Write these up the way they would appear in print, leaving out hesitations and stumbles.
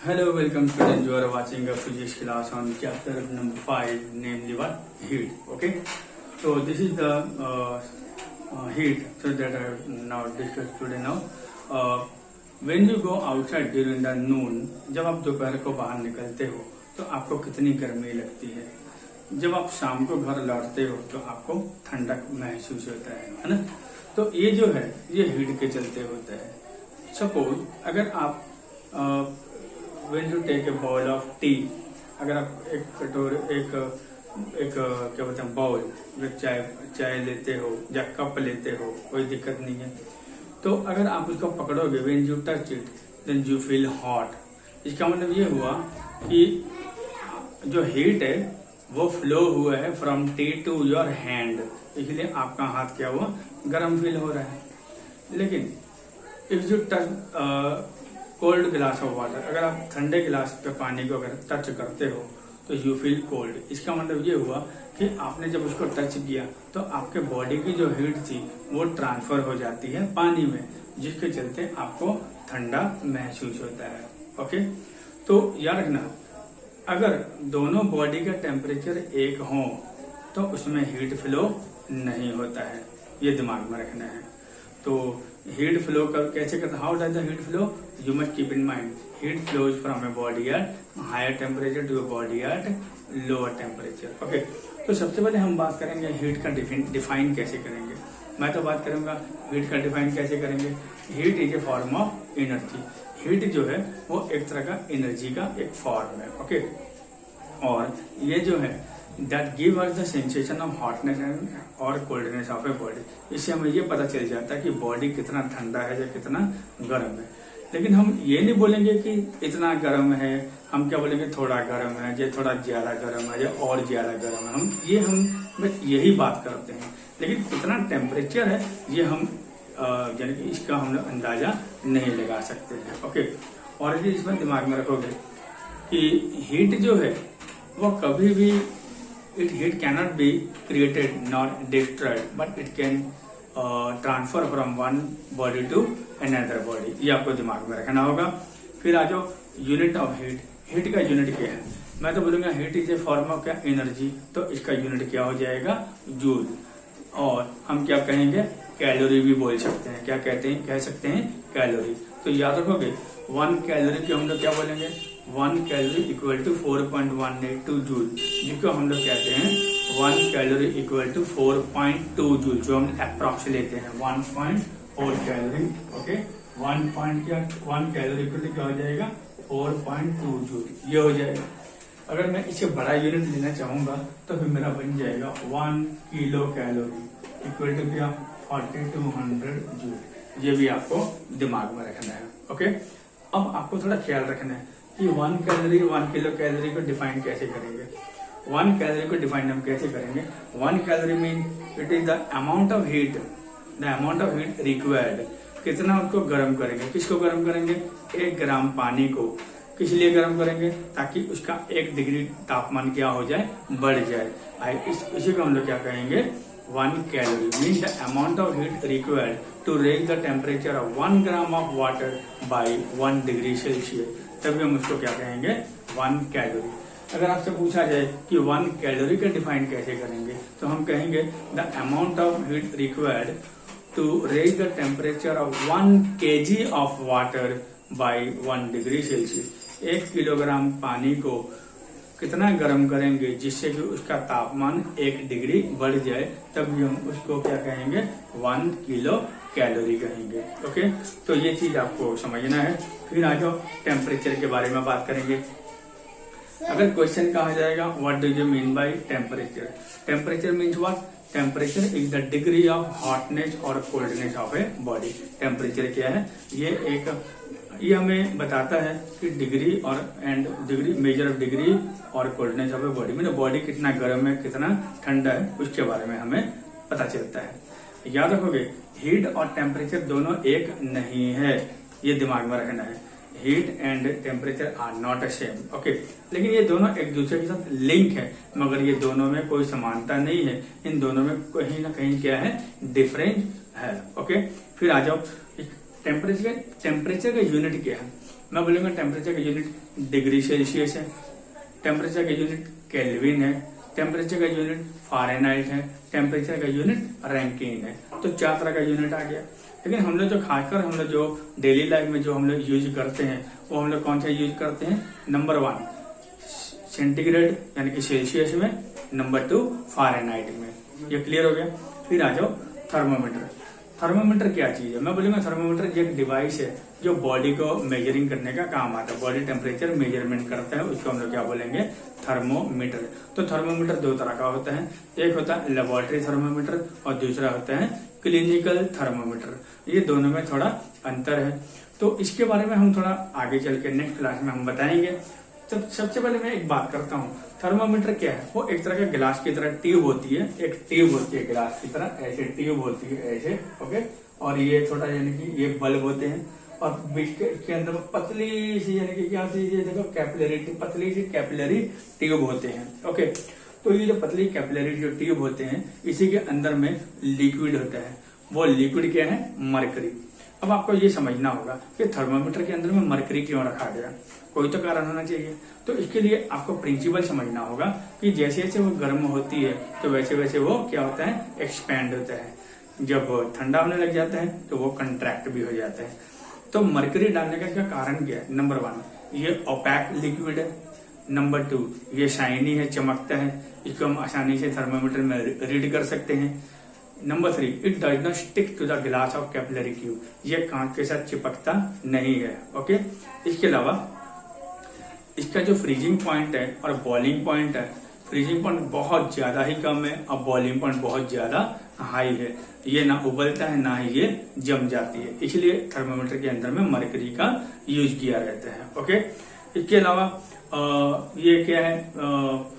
Hello, welcome students. You are watching a physics class on chapter number 5, namely what? Heat. Okay. So this is the heat. So that I have now discussed today now. When you go outside during the noon, जब आप दोपहर को बाहर निकलते हो तो आपको कितनी गर्मी लगती है। जब आप शाम को घर लौटते हो तो आपको ठंडक महसूस होता है ना। तो ये जो है ये हीट के चलते होता है। सपोज अगर आप when you take a bowl of tea, अगर आप एक कटोरे एक क्या बोलते हैं बाउल में चाय लेते हो या कप लेते हो, कोई दिक्कत नहीं है। तो अगर आप उसको पकड़ोगे when you touch it then you feel hot। इसका मतलब ये हुआ कि जो हीट है वो फ्लो हुआ है from tea to your hand, इसलिए आपका हाथ क्या हुआ, गर्म फील हो रहा है। लेकिन इफ यू टच कोल्ड गिलास ऑफ वाटर, अगर आप ठंडे गिलास पे पानी को अगर टच करते हो तो यू फील कोल्ड। इसका मतलब ये हुआ कि आपने जब उसको टच किया तो आपके बॉडी की जो हीट थी वो ट्रांसफर हो जाती है पानी में, जिसके चलते आपको ठंडा महसूस होता है। ओके, तो याद रखना अगर दोनों बॉडी का टेम्परेचर एक हो तो उसमें हीट फ्लो नहीं होता है, ये दिमाग में रखना है। तो हीट फ्लो कैसे करता, how does the heat flow, you must keep in mind heat flows from a body at higher temperature to a body at lower temperature. Okay, तो सबसे पहले हम बात करेंगे हीट का डिफाइन कैसे करेंगे। मैं तो बात करूंगा हीट का डिफाइन कैसे करेंगे। Heat is a form of energy. Heat जो है वो एक तरह का एनर्जी का एक फॉर्म है। ओके, और ये जो है that give us the sensation of hotness and और coldness of a body। इससे हमें ये पता चल जाता है कि बॉडी कितना ठंडा है या कितना गर्म है। लेकिन हम ये नहीं बोलेंगे कि इतना गर्म है, हम क्या बोलेंगे थोड़ा गर्म है या थोड़ा ज्यादा गर्म है या और ज्यादा गर्म है। हम बस यही बात करते हैं, लेकिन कितना टेम्परेचर है ये हम यानी कि इसका हम लोग अंदाजा नहीं लगा सकते हैं। ओके, और यदि इसमें दिमाग में रखोगे कि हीट जो है वो कभी भी heat cannot be created nor destroyed, but it can transfer from one body to another body। ये आपको दिमाग में रखना होगा। फिर आ जाओ यूनिट ऑफ हीट। हीट का यूनिट क्या है, मैं तो बोलूंगा heat is a form of क्या, एनर्जी। तो इसका यूनिट क्या हो जाएगा, जूल। और हम क्या कहेंगे, कैलोरी भी बोल सकते हैं। क्या कहते हैं, कह सकते हैं कैलोरी। तो याद रखोगे 1 कैलोरी की हम लोग क्या बोलेंगे, 1 कैलोरी इक्वल टू 4.182 जूल, जिसको हम लोग कहते हैं 1 कैलोरी इक्वल टू 4.2 जूल, जो हम अप्रॉक्स लेते हैं 1.4 कैलोरी। ओके, 1 कैलोरी इक्वल क्या हो जाएगा, 4.2 जूल, ये हो जाएगा। अगर मैं इससे बड़ा यूनिट लेना चाहूंगा तो फिर मेरा बन जाएगा 1 किलो कैलोरी इक्वल टू क्या, 4200 जूल। ये भी आपको दिमाग में रखना है। ओके, अब आपको थोड़ा ख्याल रखना है कि 1 कैलोरी 1 किलो कैलोरी को डिफाइन कैसे करेंगे। 1 कैलोरी को डिफाइन हम कैसे करेंगे, 1 calorie mean it is the amount of heat required. कितना उसको गर्म करेंगे, किसको गर्म करेंगे, 1 ग्राम पानी को। किस लिए गर्म करेंगे, ताकि उसका 1 डिग्री तापमान क्या हो जाए, बढ़ जाए। इसी को हम लोग क्या कहेंगे, 1 calorie means the amount of heat required to raise the temperature of 1 gram of water by 1 degree Celsius। तभी हम उसको क्या कहेंगे, 1 कैलोरी। अगर आपसे पूछा जाए कि 1 कैलोरी का डिफाइन कैसे करेंगे, तो हम कहेंगे the amount of heat required to raise the temperature of 1 kg of water by 1 degree Celsius. 1 kilogram पानी को कितना गर्म करेंगे जिससे कि उसका तापमान 1 डिग्री बढ़ जाए, तभी हम उसको क्या कहेंगे, 1 किलो कैलोरी कहेंगे। ओके, तो ये चीज आपको समझना है। फिर आ जाओ टेम्परेचर के बारे में बात करेंगे। अगर क्वेश्चन कहा जाएगा what do you mean by temperature, temperature means what, temperature is the degree of hotness or coldness of a body. Temperature क्या है, ये हमें बताता है कि degree or degree measure of degree or coldness of a body, मतलब body कितना गर्म है कितना ठंडा है, उसके बारे में हमें पता चलता है। याद रखोगे हीट और टेम्परेचर दोनों एक नहीं है, ये दिमाग में रखना है। Heat and temperature are not a same. Okay, लेकिन ये दोनों एक दूसरे के साथ लिंक है, मगर ये दोनों में कोई समानता नहीं है। इन दोनों में कहीं ना कहीं क्या है, डिफरेंस है। ओके, फिर आ जाओ टेम्परेचर का यूनिट क्या है। मैं बोलूंगा टेम्परेचर का यूनिट डिग्री सेल्सियस है, टेम्परेचर का यूनिट केल्विन है, टेम्परेचर का यूनिट फ़ारेनहाइट है, टेम्परेचर का यूनिट रैंकिन है। तो 4 तरह का यूनिट आ गया। लेकिन हम लोग जो खासकर हम लोग जो डेली लाइफ में जो हम लोग यूज करते हैं वो हम लोग कौन सा यूज करते हैं? नंबर 1 सेंटीग्रेड यानी कि सेल्सियस में, नंबर 2 फ़ारेनहाइट में। ये क्लियर हो गया। फिर आ जाओ थर्मोमीटर। थर्मोमीटर क्या चीज है? मैं बोलूंगा थर्मोमीटर एक डिवाइस है जो बॉडी को मेजरिंग करने का काम आता है, बॉडी टेम्परेचर मेजरमेंट करता है, उसको हम लोग क्या बोलेंगे? थर्मोमीटर। तो थर्मोमीटर 2 तरह का होता है, एक होता है लेबोरेटरी थर्मोमीटर और दूसरा होता है क्लिनिकल थर्मोमीटर। ये दोनों में थोड़ा अंतर है, तो इसके बारे में हम थोड़ा आगे चल के नेक्स्ट क्लास में हम बताएंगे। तो सबसे पहले मैं एक बात करता हूँ, थर्मोमीटर क्या है? वो एक तरह का गिलास की तरह ट्यूब होती है, एक ट्यूब होती है गिलास की तरह, ऐसे ट्यूब होती है ऐसे, ओके। और ये छोटा यानी कि ये बल्ब होते हैं और बीच के अंदर पतली सी यानी कि क्या होती है? ये देखो कैपिलरी, पतली सी कैपिलरी ट्यूब होते हैं, ओके। तो ये जो पतली कैपिलरी जो ट्यूब होते हैं इसी के अंदर में लिक्विड होता है, वो लिक्विड क्या है? मरकरी। अब आपको ये समझना होगा कि थर्मोमीटर के अंदर में मरकरी क्यों रखा गया, कोई तो कारण होना चाहिए। तो इसके लिए आपको प्रिंसिपल समझना होगा कि जैसे जैसे वो गर्म होती है तो वैसे वैसे वो क्या होता है? एक्सपैंड होता है। जब ठंडा होने लग जाता है तो वो कंट्रैक्ट भी हो जाता है। तो मरकरी डालने का इसका कारण क्या है? नंबर 1 ये ओपैक लिक्विड है, नंबर 2 ये शाइनी है, चमकता है, इसको हम आसानी से थर्मोमीटर में रीड कर सकते हैं। Number 3 it does not stick to the glass of capillary tube, ये कांच के साथ चिपकता नहीं है, ओके। इसके अलावा इसका जो फ्रीजिंग पॉइंट है और बॉइलिंग पॉइंट है, फ्रीजिंग पॉइंट बहुत ज्यादा ही कम है और बॉइलिंग पॉइंट बहुत ज्यादा हाई है। ये ना उबलता है ना ही ये जम जाती है, इसलिए थर्मोमीटर के अंदर में मरकरी का यूज किया रहता है, ओके। इसके अलावा ये क्या है?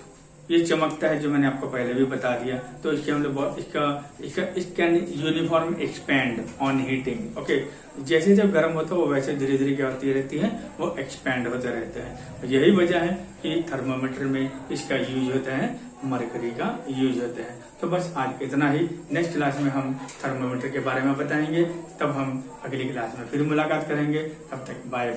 ये चमकता है, जो मैंने आपको पहले भी बता दिया। तो इसके हम लोग इसका uniform expand on heating, okay. जैसे जब गर्म होता है वो वैसे धीरे धीरे क्या होती रहती है? वो एक्सपैंड होते रहते हैं। यही वजह है कि थर्मोमीटर में इसका यूज होता है, मरकरी का यूज होता है। तो बस आज इतना ही। नेक्स्ट क्लास में हम थर्मोमीटर के बारे में बताएंगे, तब हम अगली क्लास में फिर मुलाकात करेंगे। तब तक बाय बाय।